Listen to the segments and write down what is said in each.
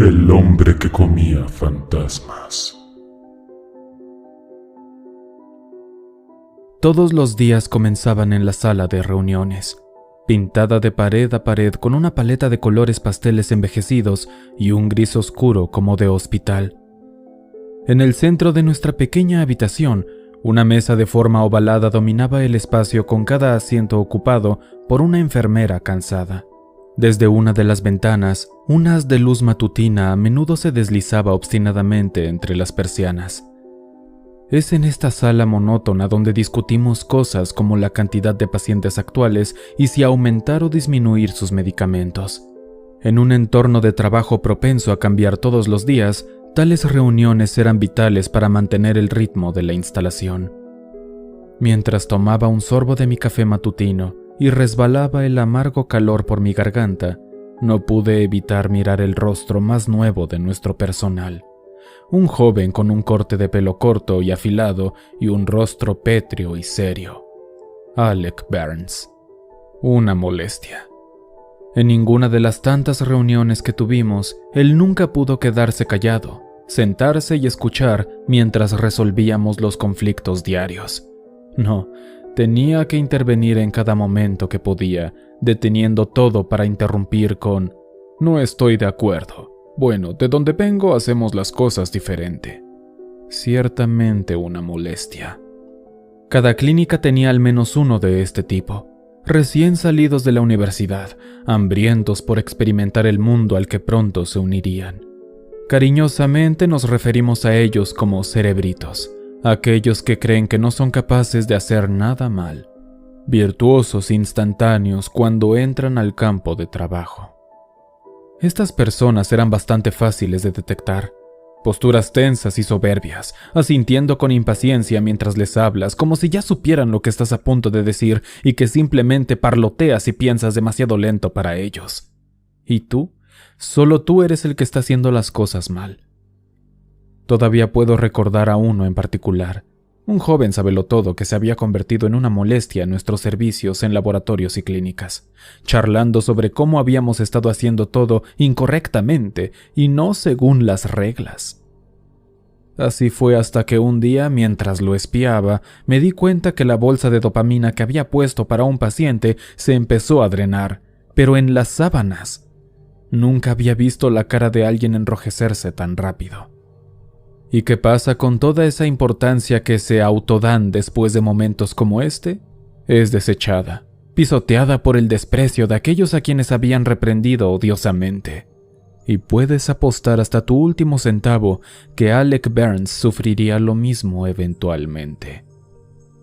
El hombre que comía fantasmas. Todos los días comenzaban en la sala de reuniones, pintada de pared a pared con una paleta de colores pasteles envejecidos y un gris oscuro como de hospital. En el centro de nuestra pequeña habitación, una mesa de forma ovalada dominaba el espacio con cada asiento ocupado por una enfermera cansada. Desde una de las ventanas, un haz de luz matutina a menudo se deslizaba obstinadamente entre las persianas. Es en esta sala monótona donde discutimos cosas como la cantidad de pacientes actuales y si aumentar o disminuir sus medicamentos. En un entorno de trabajo propenso a cambiar todos los días, tales reuniones eran vitales para mantener el ritmo de la instalación. Mientras tomaba un sorbo de mi café matutino y resbalaba el amargo calor por mi garganta, no pude evitar mirar el rostro más nuevo de nuestro personal. Un joven con un corte de pelo corto y afilado y un rostro pétreo y serio. Alec Burns. Una molestia. En ninguna de las tantas reuniones que tuvimos, él nunca pudo quedarse callado, sentarse y escuchar mientras resolvíamos los conflictos diarios. No, tenía que intervenir en cada momento que podía, deteniendo todo para interrumpir con «No estoy de acuerdo. Bueno, de donde vengo hacemos las cosas diferente». Ciertamente una molestia. Cada clínica tenía al menos uno de este tipo, recién salidos de la universidad, hambrientos por experimentar el mundo al que pronto se unirían. Cariñosamente nos referimos a ellos como cerebritos, aquellos que creen que no son capaces de hacer nada mal, virtuosos instantáneos cuando entran al campo de trabajo. Estas personas eran bastante fáciles de detectar. Posturas tensas y soberbias, asintiendo con impaciencia mientras les hablas, como si ya supieran lo que estás a punto de decir y que simplemente parloteas y piensas demasiado lento para ellos. ¿Y tú? Solo tú eres el que está haciendo las cosas mal. Todavía puedo recordar a uno en particular, un joven sabelotodo que se había convertido en una molestia en nuestros servicios en laboratorios y clínicas, charlando sobre cómo habíamos estado haciendo todo incorrectamente y no según las reglas. Así fue hasta que un día, mientras lo espiaba, me di cuenta que la bolsa de dopamina que había puesto para un paciente se empezó a drenar, pero en las sábanas. Nunca había visto la cara de alguien enrojecerse tan rápido. ¿Y qué pasa con toda esa importancia que se autodan después de momentos como este? Es desechada, pisoteada por el desprecio de aquellos a quienes habían reprendido odiosamente. Y puedes apostar hasta tu último centavo que Alec Burns sufriría lo mismo eventualmente.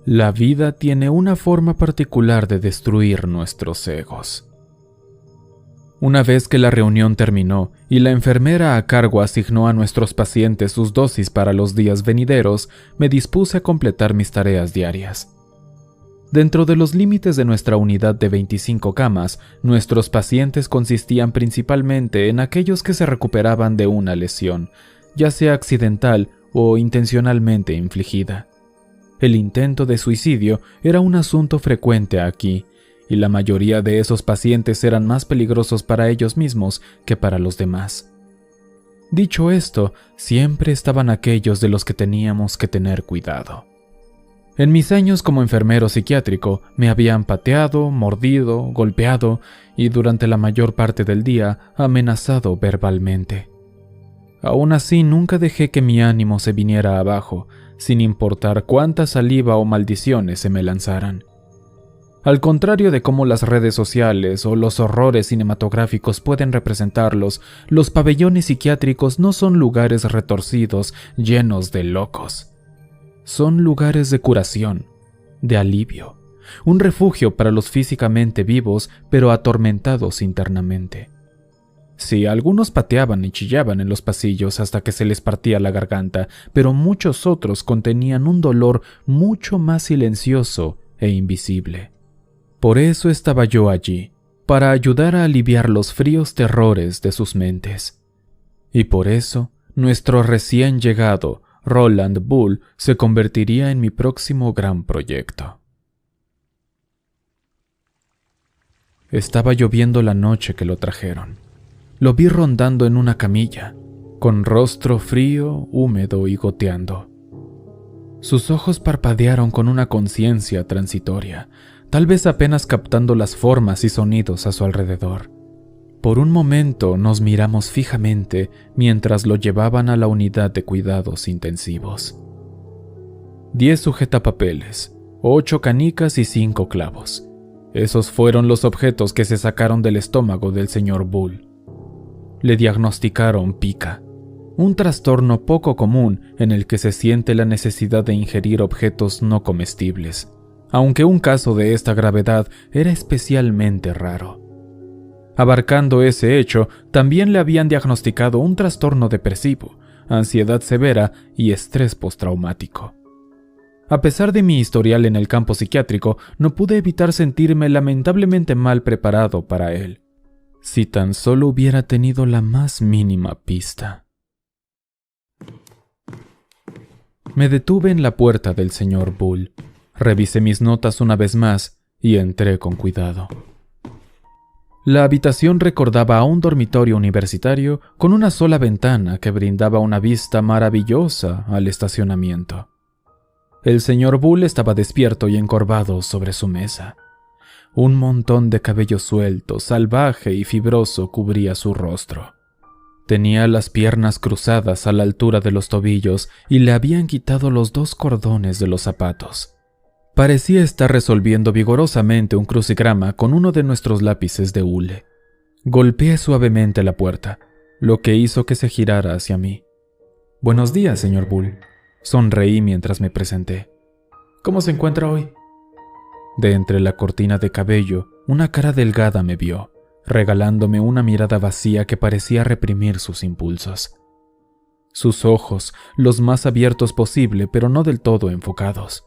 La vida tiene una forma particular de destruir nuestros egos. Una vez que la reunión terminó y la enfermera a cargo asignó a nuestros pacientes sus dosis para los días venideros, me dispuse a completar mis tareas diarias. Dentro de los límites de nuestra unidad de 25 camas, nuestros pacientes consistían principalmente en aquellos que se recuperaban de una lesión, ya sea accidental o intencionalmente infligida. El intento de suicidio era un asunto frecuente aquí, y la mayoría de esos pacientes eran más peligrosos para ellos mismos que para los demás. Dicho esto, siempre estaban aquellos de los que teníamos que tener cuidado. En mis años como enfermero psiquiátrico, me habían pateado, mordido, golpeado y durante la mayor parte del día amenazado verbalmente. Aún así, nunca dejé que mi ánimo se viniera abajo, sin importar cuánta saliva o maldiciones se me lanzaran. Al contrario de cómo las redes sociales o los horrores cinematográficos pueden representarlos, los pabellones psiquiátricos no son lugares retorcidos llenos de locos. Son lugares de curación, de alivio, un refugio para los físicamente vivos pero atormentados internamente. Sí, algunos pateaban y chillaban en los pasillos hasta que se les partía la garganta, pero muchos otros contenían un dolor mucho más silencioso e invisible. Por eso estaba yo allí, para ayudar a aliviar los fríos terrores de sus mentes. Y por eso, nuestro recién llegado, Roland Bull, se convertiría en mi próximo gran proyecto. Estaba lloviendo la noche que lo trajeron. lo vi rondando en una camilla, con rostro frío, húmedo y goteando. Sus ojos parpadearon con una conciencia transitoria, tal vez apenas captando las formas y sonidos a su alrededor. Por un momento nos miramos fijamente mientras lo llevaban a la unidad de cuidados intensivos. 10 sujetapapeles, 8 canicas y 5 clavos. Esos fueron los objetos que se sacaron del estómago del señor Bull. Le diagnosticaron pica, un trastorno poco común en el que se siente la necesidad de ingerir objetos no comestibles, aunque un caso de esta gravedad era especialmente raro. Abarcando ese hecho, también le habían diagnosticado un trastorno depresivo, ansiedad severa y estrés postraumático. A pesar de mi historial en el campo psiquiátrico, no pude evitar sentirme lamentablemente mal preparado para él. Si tan solo hubiera tenido la más mínima pista. Me detuve en la puerta del señor Bull, revisé mis notas una vez más y entré con cuidado. La habitación recordaba a un dormitorio universitario con una sola ventana que brindaba una vista maravillosa al estacionamiento. El señor Bull estaba despierto y encorvado sobre su mesa. Un montón de cabello suelto, salvaje y fibroso cubría su rostro. Tenía las piernas cruzadas a la altura de los tobillos y le habían quitado los 2 cordones de los zapatos. Parecía estar resolviendo vigorosamente un crucigrama con uno de nuestros lápices de hule. Golpeé suavemente la puerta, lo que hizo que se girara hacia mí. «Buenos días, señor Bull», sonreí mientras me presenté. «¿Cómo se encuentra hoy?» De entre la cortina de cabello, una cara delgada me vio, regalándome una mirada vacía que parecía reprimir sus impulsos. Sus ojos, los más abiertos posible, pero no del todo enfocados.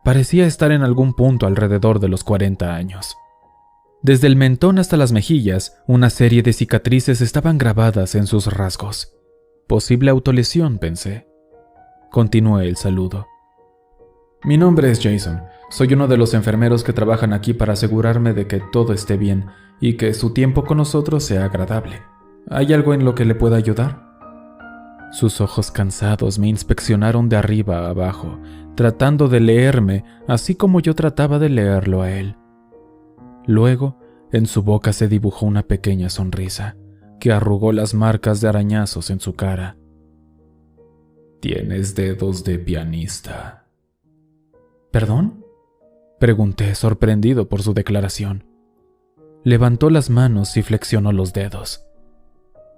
Parecía estar en algún punto alrededor de los 40 años. Desde el mentón hasta las mejillas, una serie de cicatrices estaban grabadas en sus rasgos. Posible autolesión, pensé. Continué el saludo. «Mi nombre es Jason. Soy uno de los enfermeros que trabajan aquí para asegurarme de que todo esté bien y que su tiempo con nosotros sea agradable. ¿Hay algo en lo que le pueda ayudar?» Sus ojos cansados me inspeccionaron de arriba a abajo, tratando de leerme, así como yo trataba de leerlo a él. Luego, en su boca se dibujó una pequeña sonrisa, que arrugó las marcas de arañazos en su cara. «Tienes dedos de pianista». «¿Perdón?», pregunté, sorprendido por su declaración. Levantó las manos y flexionó los dedos.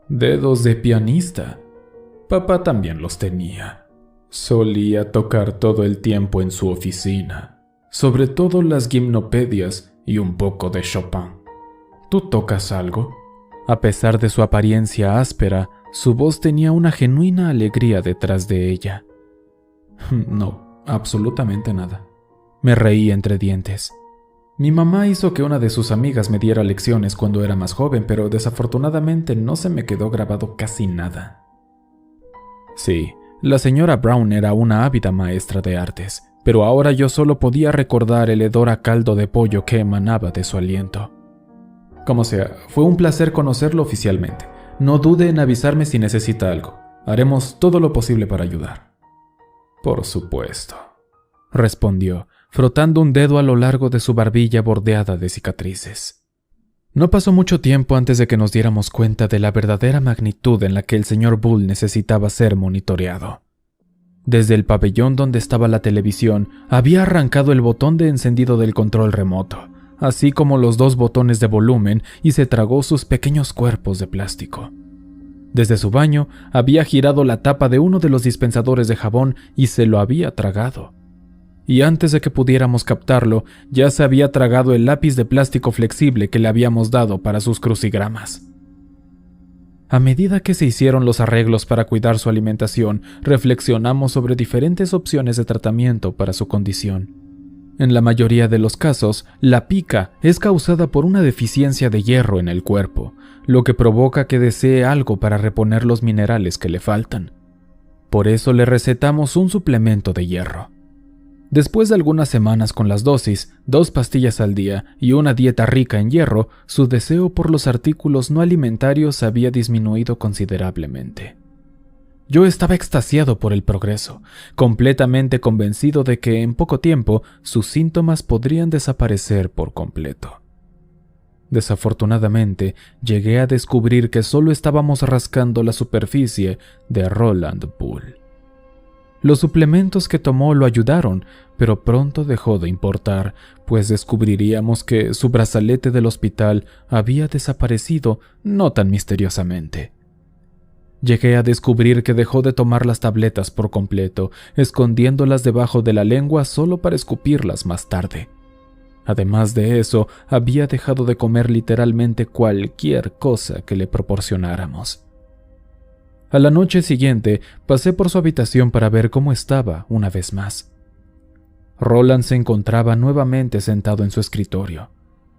«Dedos de pianista. Papá también los tenía. Solía tocar todo el tiempo en su oficina, sobre todo las gimnopedias y un poco de Chopin. ¿Tú tocas algo?». A pesar de su apariencia áspera, su voz tenía una genuina alegría detrás de ella. «No, absolutamente nada». Me reí entre dientes. Mi mamá hizo que una de sus amigas me diera lecciones cuando era más joven, pero desafortunadamente no se me quedó grabado casi nada. Sí, la señora Brown era una ávida maestra de artes, pero ahora yo solo podía recordar el hedor a caldo de pollo que emanaba de su aliento. Como sea, fue un placer conocerlo oficialmente. No dude en avisarme si necesita algo. Haremos todo lo posible para ayudar. Por supuesto, respondió, frotando un dedo a lo largo de su barbilla bordeada de cicatrices. No pasó mucho tiempo antes de que nos diéramos cuenta de la verdadera magnitud en la que el señor Bull necesitaba ser monitoreado. Desde el pabellón donde estaba la televisión, había arrancado el botón de encendido del control remoto, así como los 2 botones de volumen, y se tragó sus pequeños cuerpos de plástico. Desde su baño, había girado la tapa de uno de los dispensadores de jabón y se lo había tragado. Y antes de que pudiéramos captarlo, ya se había tragado el lápiz de plástico flexible que le habíamos dado para sus crucigramas. A medida que se hicieron los arreglos para cuidar su alimentación, reflexionamos sobre diferentes opciones de tratamiento para su condición. En la mayoría de los casos, la pica es causada por una deficiencia de hierro en el cuerpo, lo que provoca que desee algo para reponer los minerales que le faltan. Por eso le recetamos un suplemento de hierro. Después de algunas semanas con las dosis, 2 pastillas al día y una dieta rica en hierro, su deseo por los artículos no alimentarios había disminuido considerablemente. Yo estaba extasiado por el progreso, completamente convencido de que en poco tiempo sus síntomas podrían desaparecer por completo. Desafortunadamente, llegué a descubrir que solo estábamos rascando la superficie de Roland Bull. Los suplementos que tomó lo ayudaron, pero pronto dejó de importar, pues descubriríamos que su brazalete del hospital había desaparecido no tan misteriosamente. Llegué a descubrir que dejó de tomar las tabletas por completo, escondiéndolas debajo de la lengua solo para escupirlas más tarde. Además de eso, había dejado de comer literalmente cualquier cosa que le proporcionáramos. A la noche siguiente, pasé por su habitación para ver cómo estaba una vez más. Roland se encontraba nuevamente sentado en su escritorio,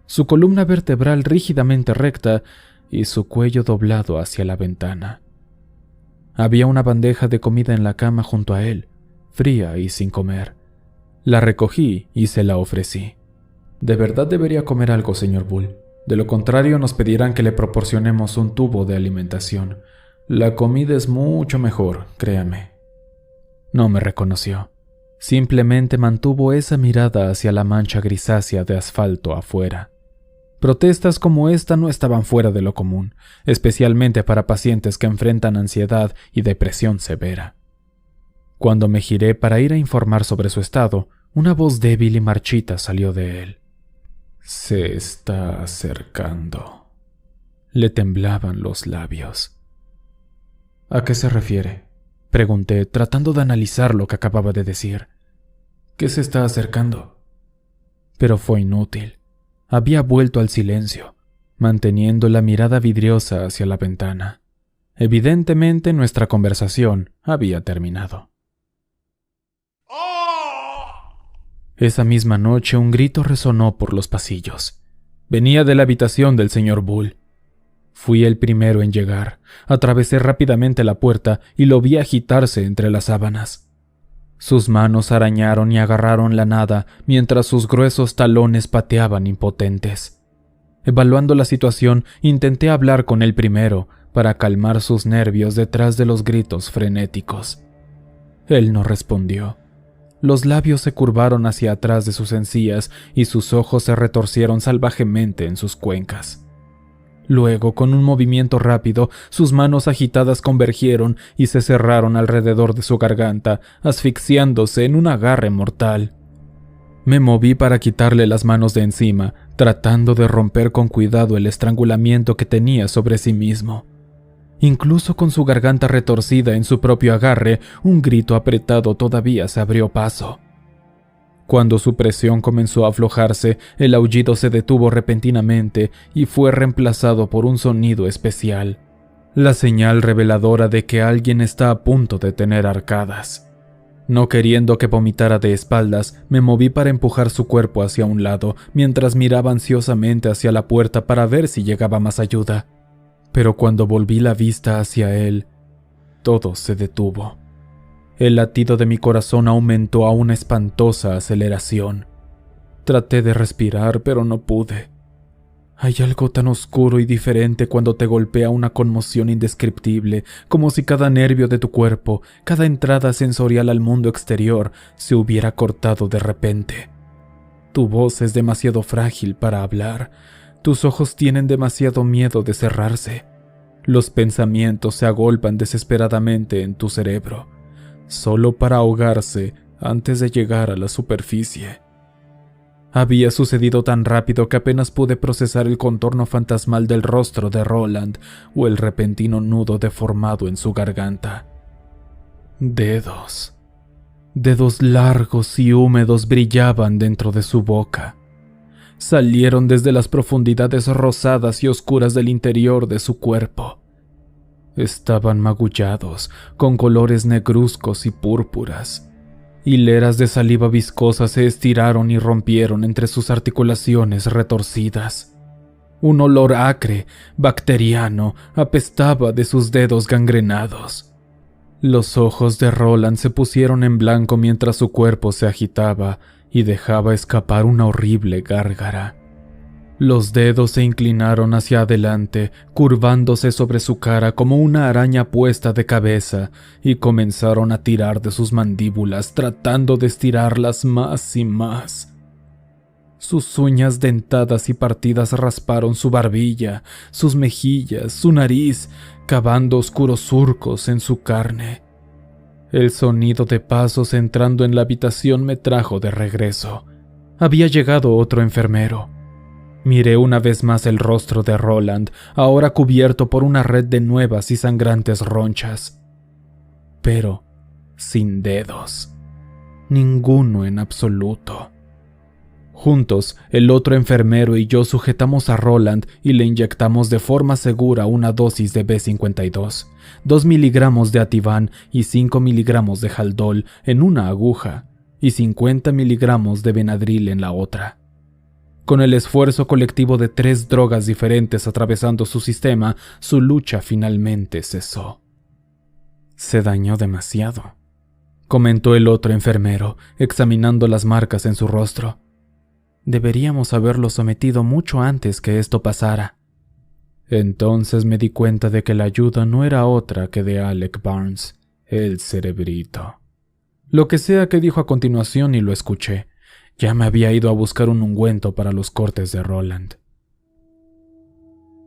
su columna vertebral rígidamente recta y su cuello doblado hacia la ventana. Había una bandeja de comida en la cama junto a él, fría y sin comer. La recogí y se la ofrecí. «De verdad debería comer algo, señor Bull. De lo contrario nos pedirán que le proporcionemos un tubo de alimentación. La comida es mucho mejor, créame». No me reconoció. Simplemente mantuvo esa mirada hacia la mancha grisácea de asfalto afuera. Protestas como esta no estaban fuera de lo común, especialmente para pacientes que enfrentan ansiedad y depresión severa. Cuando me giré para ir a informar sobre su estado, una voz débil y marchita salió de él. «Se está acercando». Le temblaban los labios. «¿A qué se refiere?», pregunté, tratando de analizar lo que acababa de decir. «¿Qué se está acercando?». Pero fue inútil. Había vuelto al silencio, manteniendo la mirada vidriosa hacia la ventana. Evidentemente nuestra conversación había terminado. Esa misma noche un grito resonó por los pasillos. Venía de la habitación del señor Bull. Fui el primero en llegar. Atravesé rápidamente la puerta y lo vi agitarse entre las sábanas. Sus manos arañaron y agarraron la nada mientras sus gruesos talones pateaban impotentes. Evaluando la situación, intenté hablar con él primero para calmar sus nervios detrás de los gritos frenéticos. Él no respondió. Los labios se curvaron hacia atrás de sus encías y sus ojos se retorcieron salvajemente en sus cuencas. Luego, con un movimiento rápido, sus manos agitadas convergieron y se cerraron alrededor de su garganta, asfixiándose en un agarre mortal. Me moví para quitarle las manos de encima, tratando de romper con cuidado el estrangulamiento que tenía sobre sí mismo. Incluso con su garganta retorcida en su propio agarre, un grito apretado todavía se abrió paso. Cuando su presión comenzó a aflojarse, el aullido se detuvo repentinamente y fue reemplazado por un sonido especial, la señal reveladora de que alguien está a punto de tener arcadas. No queriendo que vomitara de espaldas, me moví para empujar su cuerpo hacia un lado, mientras miraba ansiosamente hacia la puerta para ver si llegaba más ayuda. Pero cuando volví la vista hacia él, todo se detuvo. El latido de mi corazón aumentó a una espantosa aceleración. Traté de respirar, pero no pude. Hay algo tan oscuro y diferente cuando te golpea una conmoción indescriptible, como si cada nervio de tu cuerpo, cada entrada sensorial al mundo exterior, se hubiera cortado de repente. Tu voz es demasiado frágil para hablar. Tus ojos tienen demasiado miedo de cerrarse. Los pensamientos se agolpan desesperadamente en tu cerebro, solo para ahogarse antes de llegar a la superficie. Había sucedido tan rápido que apenas pude procesar el contorno fantasmal del rostro de Roland o el repentino nudo deformado en su garganta. Dedos largos y húmedos brillaban dentro de su boca. Salieron desde las profundidades rosadas y oscuras del interior de su cuerpo. Estaban magullados, con colores negruzcos y púrpuras. Hileras de saliva viscosa se estiraron y rompieron entre sus articulaciones retorcidas. Un olor acre, bacteriano, apestaba de sus dedos gangrenados. Los ojos de Roland se pusieron en blanco mientras su cuerpo se agitaba y dejaba escapar una horrible gárgara. Los dedos se inclinaron hacia adelante, curvándose sobre su cara como una araña puesta de cabeza, y comenzaron a tirar de sus mandíbulas, tratando de estirarlas más y más. Sus uñas dentadas y partidas rasparon su barbilla, sus mejillas, su nariz, cavando oscuros surcos en su carne. El sonido de pasos entrando en la habitación me trajo de regreso. Había llegado otro enfermero. Miré una vez más el rostro de Roland, ahora cubierto por una red de nuevas y sangrantes ronchas. Pero sin dedos. Ninguno en absoluto. Juntos, el otro enfermero y yo sujetamos a Roland y le inyectamos de forma segura una dosis de B52, 2 miligramos de Ativan y 5 miligramos de Haldol en una aguja y 50 miligramos de Benadryl en la otra. Con el esfuerzo colectivo de 3 drogas diferentes atravesando su sistema, su lucha finalmente cesó. Se dañó demasiado, comentó el otro enfermero, examinando las marcas en su rostro. Deberíamos haberlo sometido mucho antes que esto pasara. Entonces me di cuenta de que la ayuda no era otra que de Alec Barnes, el cerebrito. Lo que sea que dijo a continuación y lo escuché. Ya me había ido a buscar un ungüento para los cortes de Roland.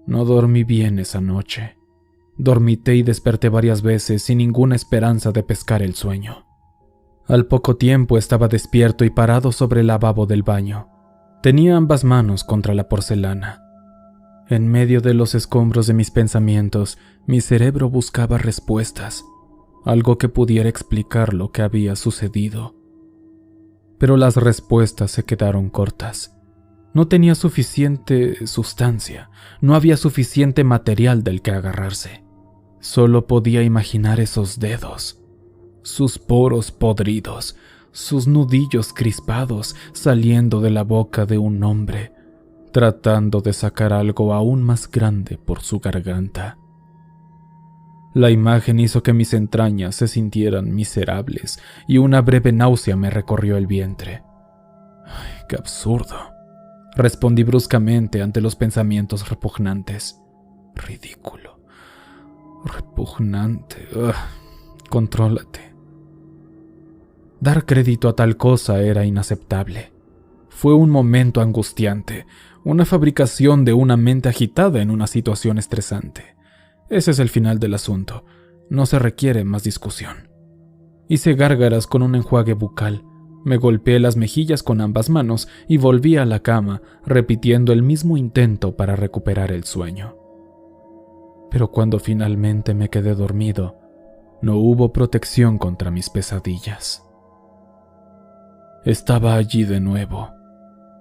No dormí bien esa noche. Dormité y desperté varias veces sin ninguna esperanza de pescar el sueño. Al poco tiempo estaba despierto y parado sobre el lavabo del baño. Tenía ambas manos contra la porcelana. En medio de los escombros de mis pensamientos, mi cerebro buscaba respuestas, algo que pudiera explicar lo que había sucedido. Pero las respuestas se quedaron cortas. No tenía suficiente sustancia, no había suficiente material del que agarrarse. Solo podía imaginar esos dedos, sus poros podridos, sus nudillos crispados saliendo de la boca de un hombre, tratando de sacar algo aún más grande por su garganta. La imagen hizo que mis entrañas se sintieran miserables y una breve náusea me recorrió el vientre. ¡Ay, qué absurdo! Respondí bruscamente ante los pensamientos repugnantes. Ridículo. Repugnante. Contrólate. Dar crédito a tal cosa era inaceptable. Fue un momento angustiante, una fabricación de una mente agitada en una situación estresante. Ese es el final del asunto. No se requiere más discusión. Hice gárgaras con un enjuague bucal. Me golpeé las mejillas con ambas manos y volví a la cama, repitiendo el mismo intento para recuperar el sueño. Pero cuando finalmente me quedé dormido, no hubo protección contra mis pesadillas. Estaba allí de nuevo,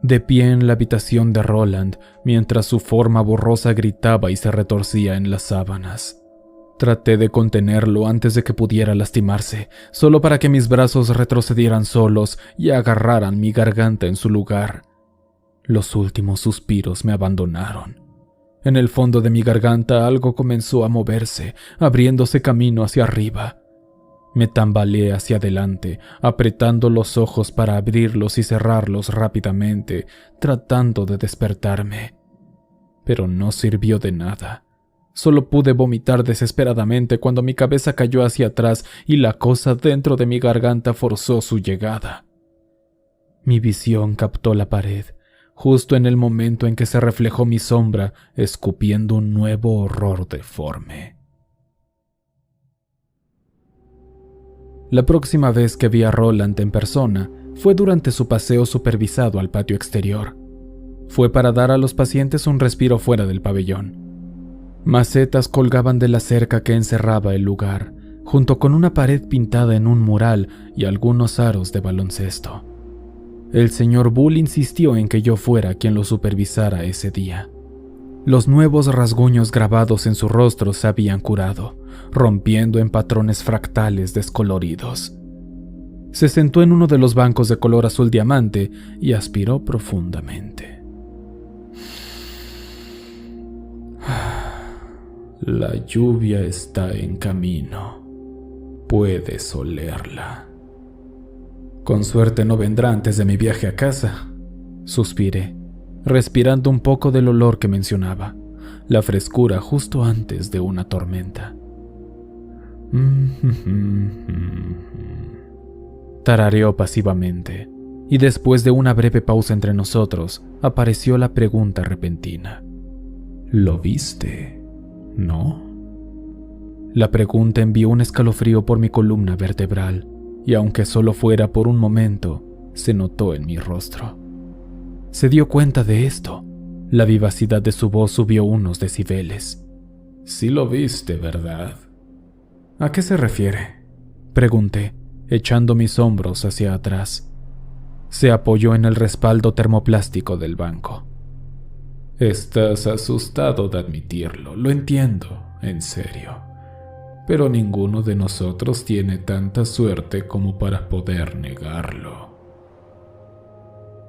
de pie en la habitación de Roland, mientras su forma borrosa gritaba y se retorcía en las sábanas. Traté de contenerlo antes de que pudiera lastimarse, solo para que mis brazos retrocedieran solos y agarraran mi garganta en su lugar. Los últimos suspiros me abandonaron. En el fondo de mi garganta algo comenzó a moverse, abriéndose camino hacia arriba. Me tambaleé hacia adelante, apretando los ojos para abrirlos y cerrarlos rápidamente, tratando de despertarme. Pero no sirvió de nada. Solo pude vomitar desesperadamente cuando mi cabeza cayó hacia atrás y la cosa dentro de mi garganta forzó su llegada. Mi visión captó la pared, justo en el momento en que se reflejó mi sombra, escupiendo un nuevo horror deforme. La próxima vez que vi a Roland en persona fue durante su paseo supervisado al patio exterior. Fue para dar a los pacientes un respiro fuera del pabellón. Macetas colgaban de la cerca que encerraba el lugar, junto con una pared pintada en un mural y algunos aros de baloncesto. El señor Bull insistió en que yo fuera quien lo supervisara ese día. Los nuevos rasguños grabados en su rostro se habían curado, rompiendo en patrones fractales descoloridos. Se sentó en uno de los bancos de color azul diamante y aspiró profundamente. La lluvia está en camino, Puedes olerla. Con suerte no vendrá antes de mi viaje a casa, suspiré, respirando un poco del olor que mencionaba, la frescura justo antes de una tormenta. Tarareó pasivamente, y después de una breve pausa entre nosotros, apareció la pregunta repentina. ¿Lo viste, no? La pregunta envió un escalofrío por mi columna vertebral, y aunque solo fuera por un momento, se notó en mi rostro. Se dio cuenta de esto. La vivacidad de su voz subió unos decibeles. Sí lo viste, ¿verdad? ¿A qué se refiere?, pregunté, echando mis hombros hacia atrás. Se apoyó en el respaldo termoplástico del banco. Estás asustado de admitirlo, lo entiendo, en serio. Pero ninguno de nosotros tiene tanta suerte como para poder negarlo.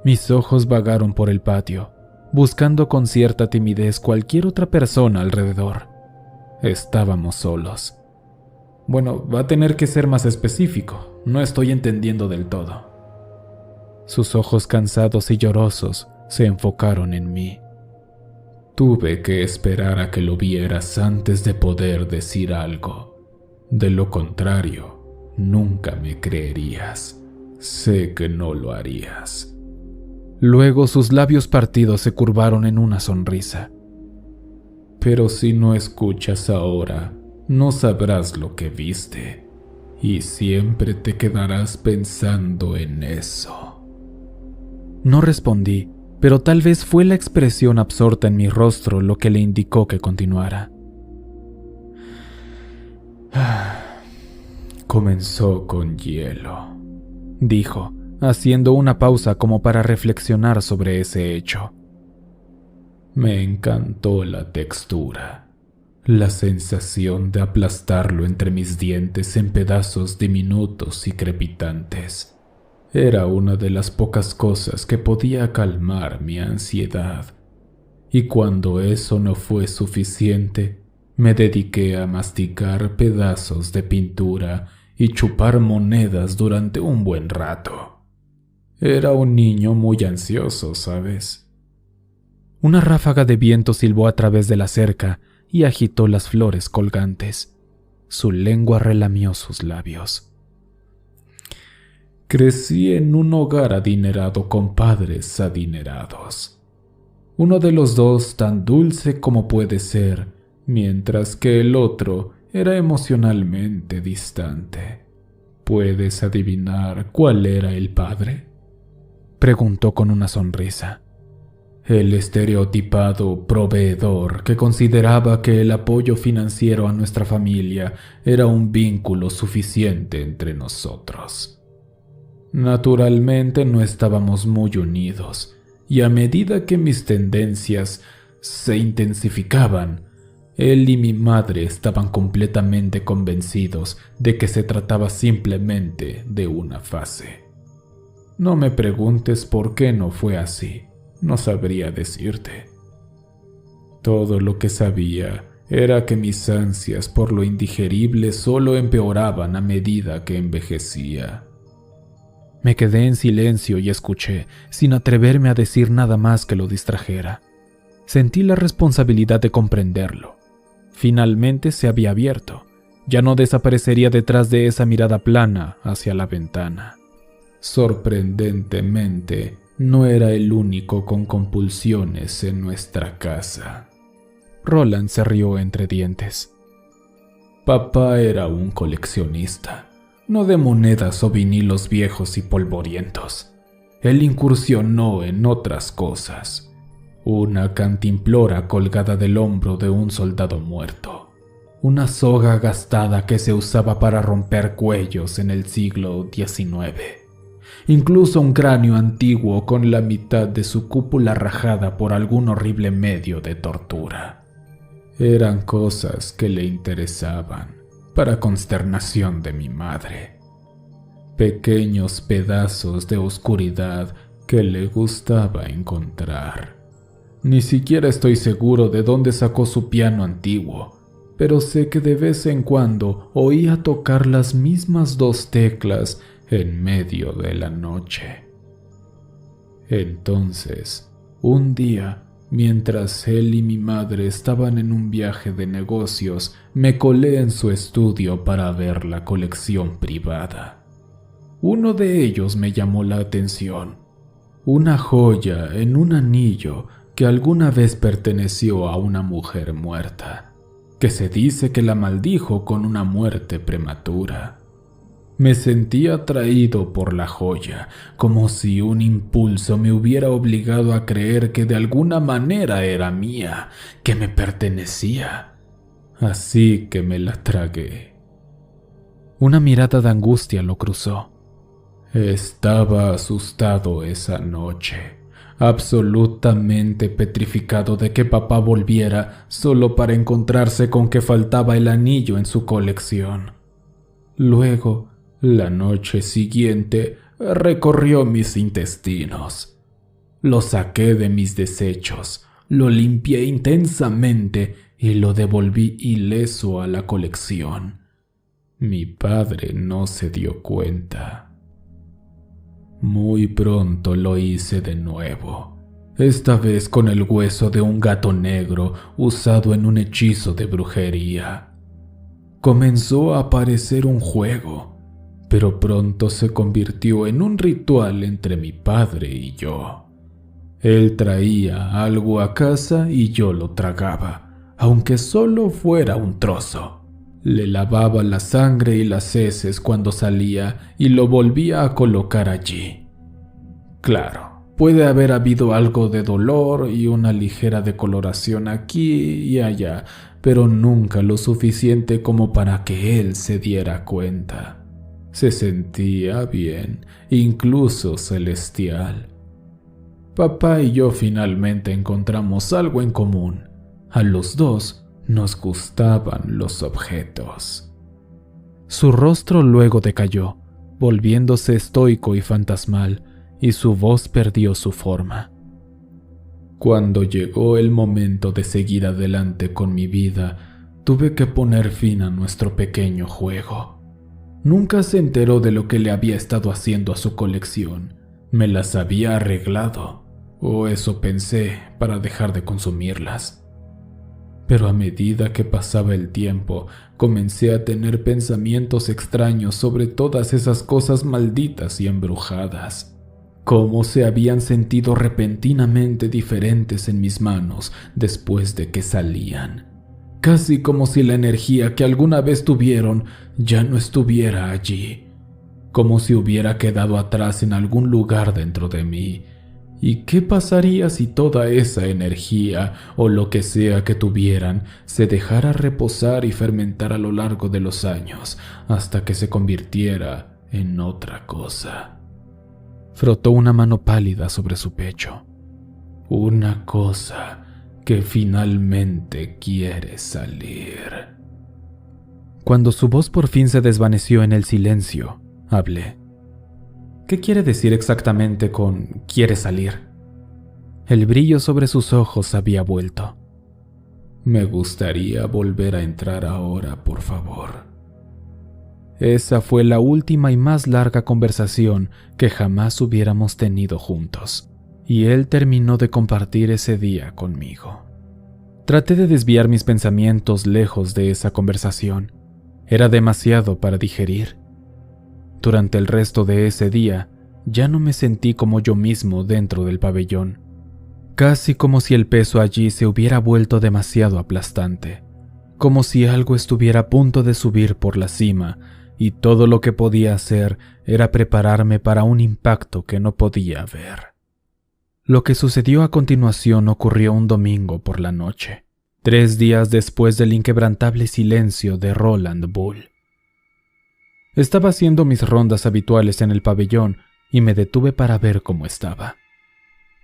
Mis ojos vagaron por el patio, buscando con cierta timidez cualquier otra persona alrededor. Estábamos solos. Bueno, va a tener que ser más específico, no estoy entendiendo del todo. Sus ojos cansados y llorosos se enfocaron en mí. Tuve que esperar a que lo vieras antes de poder decir algo. De lo contrario, nunca me creerías. Sé que no lo harías. Luego sus labios partidos se curvaron en una sonrisa. Pero si no escuchas ahora, no sabrás lo que viste, y siempre te quedarás pensando en eso. No respondí, pero tal vez fue la expresión absorta en mi rostro lo que le indicó que continuara. Comenzó con hielo, dijo, haciendo una pausa como para reflexionar sobre ese hecho. Me encantó la textura, la sensación de aplastarlo entre mis dientes en pedazos diminutos y crepitantes. Era una de las pocas cosas que podía calmar mi ansiedad, y cuando eso no fue suficiente, me dediqué a masticar pedazos de pintura y chupar monedas durante un buen rato. Era un niño muy ansioso, ¿sabes? Una ráfaga de viento silbó a través de la cerca y agitó las flores colgantes. Su lengua relamió sus labios. Crecí en un hogar adinerado con padres adinerados. Uno de los dos tan dulce como puede ser, mientras que el otro era emocionalmente distante. ¿Puedes adivinar cuál era el padre?, preguntó con una sonrisa. El estereotipado proveedor que consideraba que el apoyo financiero a nuestra familia era un vínculo suficiente entre nosotros. Naturalmente no estábamos muy unidos, y a medida que mis tendencias se intensificaban, él y mi madre estaban completamente convencidos de que se trataba simplemente de una fase. No me preguntes por qué no fue así, no sabría decirte. Todo lo que sabía era que mis ansias por lo indigerible solo empeoraban a medida que envejecía. Me quedé en silencio y escuché, sin atreverme a decir nada más que lo distrajera. Sentí la responsabilidad de comprenderlo. Finalmente se había abierto. Ya no desaparecería detrás de esa mirada plana hacia la ventana. Sorprendentemente, no era el único con compulsiones en nuestra casa. Roland se rió entre dientes. Papá era un coleccionista, no de monedas o vinilos viejos y polvorientos. Él incursionó en otras cosas. Una cantimplora colgada del hombro de un soldado muerto. Una soga gastada que se usaba para romper cuellos en el siglo XIX. Incluso un cráneo antiguo con la mitad de su cúpula rajada por algún horrible medio de tortura. Eran cosas que le interesaban, para consternación de mi madre. Pequeños pedazos de oscuridad que le gustaba encontrar. Ni siquiera estoy seguro de dónde sacó su piano antiguo, pero sé que de vez en cuando oía tocar las mismas 2 teclas en medio de la noche. Entonces, un día, mientras él y mi madre estaban en un viaje de negocios, me colé en su estudio para ver la colección privada. Uno de ellos me llamó la atención. Una joya en un anillo que alguna vez perteneció a una mujer muerta, que se dice que la maldijo con una muerte prematura. Me sentí atraído por la joya, como si un impulso me hubiera obligado a creer que de alguna manera era mía, que me pertenecía. Así que me la tragué. Una mirada de angustia lo cruzó. Estaba asustado esa noche, absolutamente petrificado de que papá volviera solo para encontrarse con que faltaba el anillo en su colección. Luego, la noche siguiente, recorrió mis intestinos. Lo saqué de mis desechos, lo limpié intensamente y lo devolví ileso a la colección. Mi padre no se dio cuenta. Muy pronto lo hice de nuevo, esta vez con el hueso de un gato negro usado en un hechizo de brujería. Comenzó a parecer un juego, pero pronto se convirtió en un ritual entre mi padre y yo. Él traía algo a casa y yo lo tragaba, aunque solo fuera un trozo. Le lavaba la sangre y las heces cuando salía y lo volvía a colocar allí. Claro, puede haber habido algo de dolor y una ligera decoloración aquí y allá, pero nunca lo suficiente como para que él se diera cuenta. Se sentía bien, incluso celestial. Papá y yo finalmente encontramos algo en común. A los dos nos gustaban los objetos. Su rostro luego decayó, volviéndose estoico y fantasmal, y su voz perdió su forma. Cuando llegó el momento de seguir adelante con mi vida, tuve que poner fin a nuestro pequeño juego. Nunca se enteró de lo que le había estado haciendo a su colección. Me las había arreglado, o eso pensé, para dejar de consumirlas. Pero a medida que pasaba el tiempo, comencé a tener pensamientos extraños sobre todas esas cosas malditas y embrujadas. Cómo se habían sentido repentinamente diferentes en mis manos después de que salían. Casi como si la energía que alguna vez tuvieron ya no estuviera allí. Como si hubiera quedado atrás en algún lugar dentro de mí. ¿Y qué pasaría si toda esa energía, o lo que sea que tuvieran, se dejara reposar y fermentar a lo largo de los años, hasta que se convirtiera en otra cosa? Frotó una mano pálida sobre su pecho. Una cosa que finalmente quiere salir. Cuando su voz por fin se desvaneció en el silencio, hablé. ¿Qué quiere decir exactamente con quiere salir? El brillo sobre sus ojos había vuelto. Me gustaría volver a entrar ahora, por favor. Esa fue la última y más larga conversación que jamás hubiéramos tenido juntos, y él terminó de compartir ese día conmigo. Traté de desviar mis pensamientos lejos de esa conversación. Era demasiado para digerir. Durante el resto de ese día, ya no me sentí como yo mismo dentro del pabellón, casi como si el peso allí se hubiera vuelto demasiado aplastante, como si algo estuviera a punto de subir por la cima y todo lo que podía hacer era prepararme para un impacto que no podía ver. Lo que sucedió a continuación ocurrió un domingo por la noche, 3 días después del inquebrantable silencio de Roland Bull. Estaba haciendo mis rondas habituales en el pabellón y me detuve para ver cómo estaba.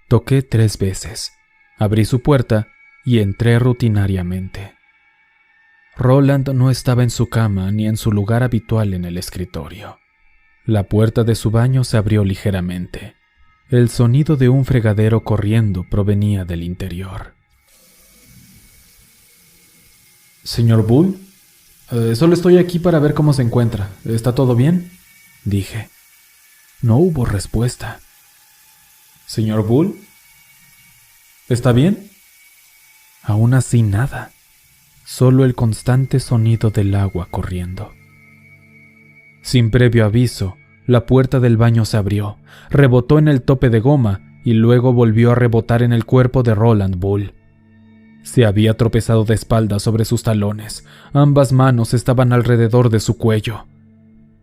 Toqué 3 veces, abrí su puerta y entré rutinariamente. Roland no estaba en su cama ni en su lugar habitual en el escritorio. La puerta de su baño se abrió ligeramente. El sonido de un fregadero corriendo provenía del interior. Señor Bull, solo estoy aquí para ver cómo se encuentra. ¿Está todo bien?, dije. No hubo respuesta. Señor Bull, ¿está bien? Aún así nada. Solo el constante sonido del agua corriendo. Sin previo aviso, la puerta del baño se abrió, rebotó en el tope de goma y luego volvió a rebotar en el cuerpo de Roland Bull. Se había tropezado de espaldas sobre sus talones. Ambas manos estaban alrededor de su cuello.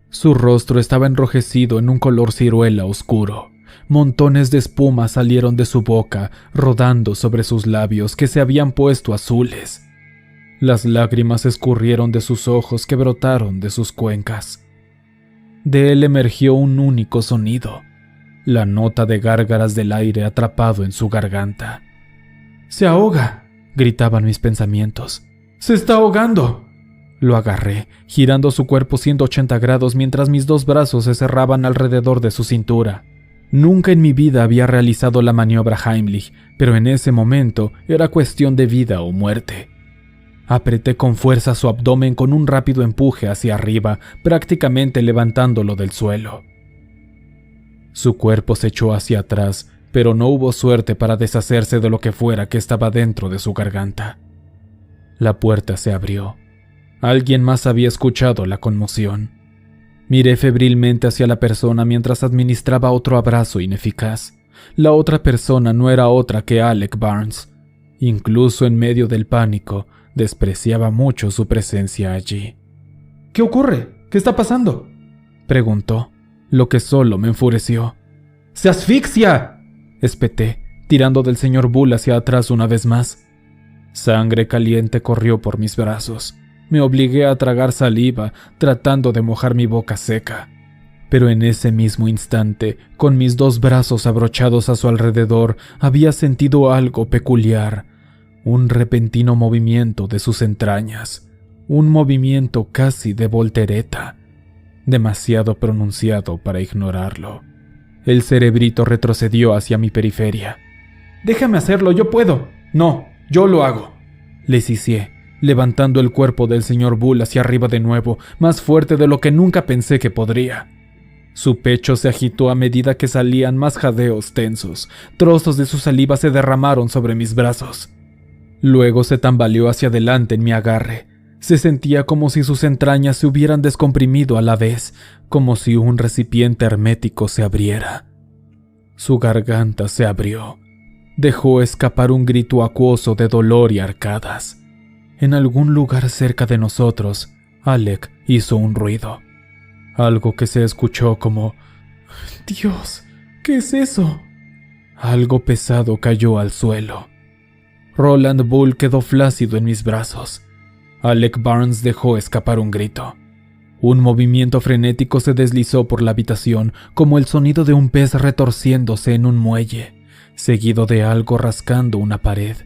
Su rostro estaba enrojecido en un color ciruela oscuro. Montones de espuma salieron de su boca, rodando sobre sus labios que se habían puesto azules. Las lágrimas escurrieron de sus ojos que brotaron de sus cuencas. De él emergió un único sonido, la nota de gárgaras del aire atrapado en su garganta. «¡Se ahoga!», gritaban mis pensamientos. «¡Se está ahogando!». Lo agarré, girando su cuerpo 180 grados mientras mis dos brazos se cerraban alrededor de su cintura. Nunca en mi vida había realizado la maniobra Heimlich, pero en ese momento era cuestión de vida o muerte. Apreté con fuerza su abdomen con un rápido empuje hacia arriba, prácticamente levantándolo del suelo. Su cuerpo se echó hacia atrás, pero no hubo suerte para deshacerse de lo que fuera que estaba dentro de su garganta. La puerta se abrió. Alguien más había escuchado la conmoción. Miré febrilmente hacia la persona mientras administraba otro abrazo ineficaz. La otra persona no era otra que Alec Barnes. Incluso en medio del pánico, despreciaba mucho su presencia allí. «¿Qué ocurre? ¿Qué está pasando?», preguntó, lo que solo me enfureció. «¡Se asfixia!», espeté, tirando del señor Bull hacia atrás una vez más. Sangre caliente corrió por mis brazos. Me obligué a tragar saliva, tratando de mojar mi boca seca. Pero en ese mismo instante, con mis dos brazos abrochados a su alrededor, había sentido algo peculiar. Un repentino movimiento de sus entrañas. Un movimiento casi de voltereta. Demasiado pronunciado para ignorarlo. El cerebrito retrocedió hacia mi periferia. «Déjame hacerlo, yo puedo». «No, yo lo hago», le cicié, levantando el cuerpo del señor Bull hacia arriba de nuevo, más fuerte de lo que nunca pensé que podría. Su pecho se agitó a medida que salían más jadeos tensos. Trozos de su saliva se derramaron sobre mis brazos. Luego se tambaleó hacia adelante en mi agarre. Se sentía como si sus entrañas se hubieran descomprimido a la vez, como si un recipiente hermético se abriera. Su garganta se abrió. Dejó escapar un grito acuoso de dolor y arcadas. En algún lugar cerca de nosotros, Alec hizo un ruido. Algo que se escuchó como «Dios, ¿qué es eso?». Algo pesado cayó al suelo. Roland Bull quedó flácido en mis brazos. Alec Barnes dejó escapar un grito. Un movimiento frenético se deslizó por la habitación, como el sonido de un pez retorciéndose en un muelle, seguido de algo rascando una pared.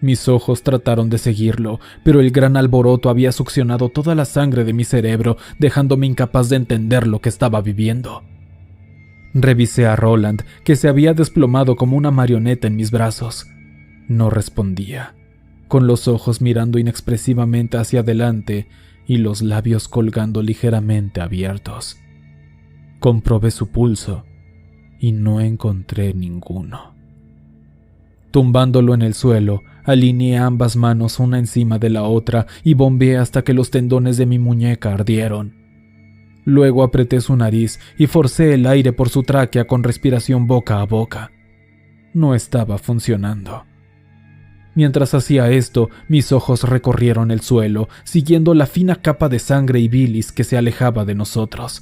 Mis ojos trataron de seguirlo, pero el gran alboroto había succionado toda la sangre de mi cerebro, dejándome incapaz de entender lo que estaba viviendo. Revisé a Roland, que se había desplomado como una marioneta en mis brazos. No respondía, con los ojos mirando inexpresivamente hacia adelante y los labios colgando ligeramente abiertos. Comprobé su pulso y no encontré ninguno. Tumbándolo en el suelo, alineé ambas manos una encima de la otra y bombeé hasta que los tendones de mi muñeca ardieron. Luego apreté su nariz y forcé el aire por su tráquea con respiración boca a boca. No estaba funcionando. Mientras hacía esto, mis ojos recorrieron el suelo, siguiendo la fina capa de sangre y bilis que se alejaba de nosotros.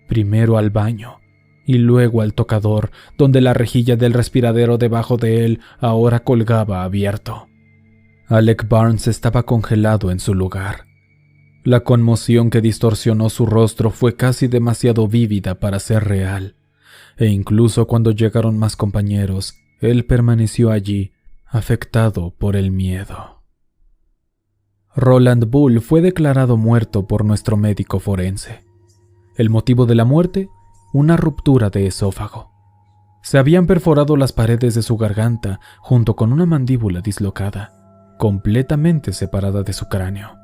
Primero al baño, y luego al tocador, donde la rejilla del respiradero debajo de él ahora colgaba abierto. Alec Barnes estaba congelado en su lugar. La conmoción que distorsionó su rostro fue casi demasiado vívida para ser real, e incluso cuando llegaron más compañeros, él permaneció allí, afectado por el miedo. Roland Bull fue declarado muerto por nuestro médico forense. El motivo de la muerte: una ruptura de esófago. Se habían perforado las paredes de su garganta junto con una mandíbula dislocada. completamente separada de su cráneo.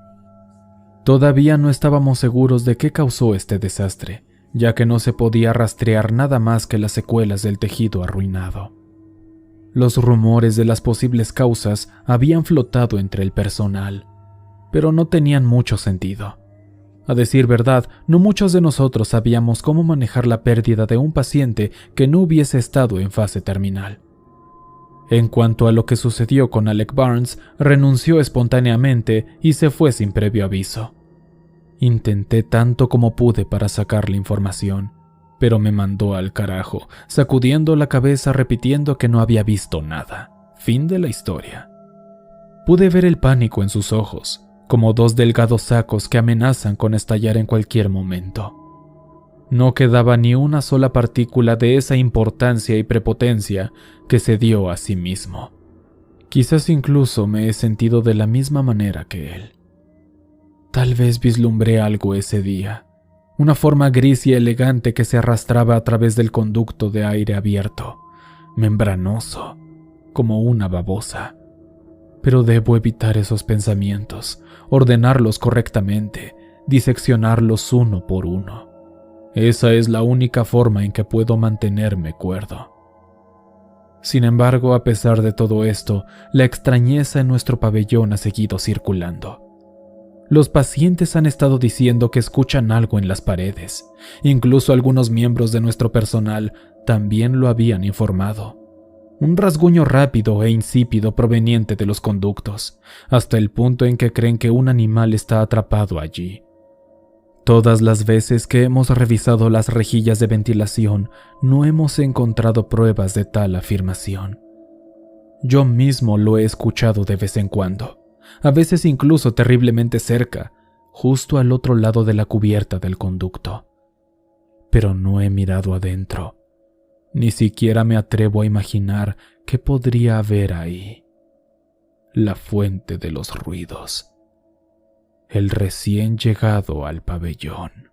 Todavía no estábamos seguros de qué causó este desastre, ya que no se podía rastrear nada más que las secuelas del tejido arruinado. Los rumores de las posibles causas habían flotado entre el personal, pero no tenían mucho sentido. A decir verdad, no muchos de nosotros sabíamos cómo manejar la pérdida de un paciente que no hubiese estado en fase terminal. En cuanto a lo que sucedió con Alec Barnes, renunció espontáneamente y se fue sin previo aviso. Intenté tanto como pude para sacarle información, pero me mandó al carajo, sacudiendo la cabeza repitiendo que no había visto nada. Fin de la historia. Pude ver el pánico en sus ojos, como dos delgados sacos que amenazan con estallar en cualquier momento. No quedaba ni una sola partícula de esa importancia y prepotencia que se dio a sí mismo. Quizás incluso me he sentido de la misma manera que él. Tal vez vislumbré algo ese día, una forma gris y elegante que se arrastraba a través del conducto de aire abierto, membranoso, como una babosa. Pero debo evitar esos pensamientos, ordenarlos correctamente, diseccionarlos uno por uno. Esa es la única forma en que puedo mantenerme cuerdo. Sin embargo, a pesar de todo esto, la extrañeza en nuestro pabellón ha seguido circulando. Los pacientes han estado diciendo que escuchan algo en las paredes. Incluso algunos miembros de nuestro personal también lo habían informado. Un rasguño rápido e insípido proveniente de los conductos, hasta el punto en que creen que un animal está atrapado allí. Todas las veces que hemos revisado las rejillas de ventilación, no hemos encontrado pruebas de tal afirmación. Yo mismo lo he escuchado de vez en cuando, a veces incluso terriblemente cerca, justo al otro lado de la cubierta del conducto. Pero no he mirado adentro. Ni siquiera me atrevo a imaginar qué podría haber ahí. La fuente de los ruidos. El recién llegado al pabellón.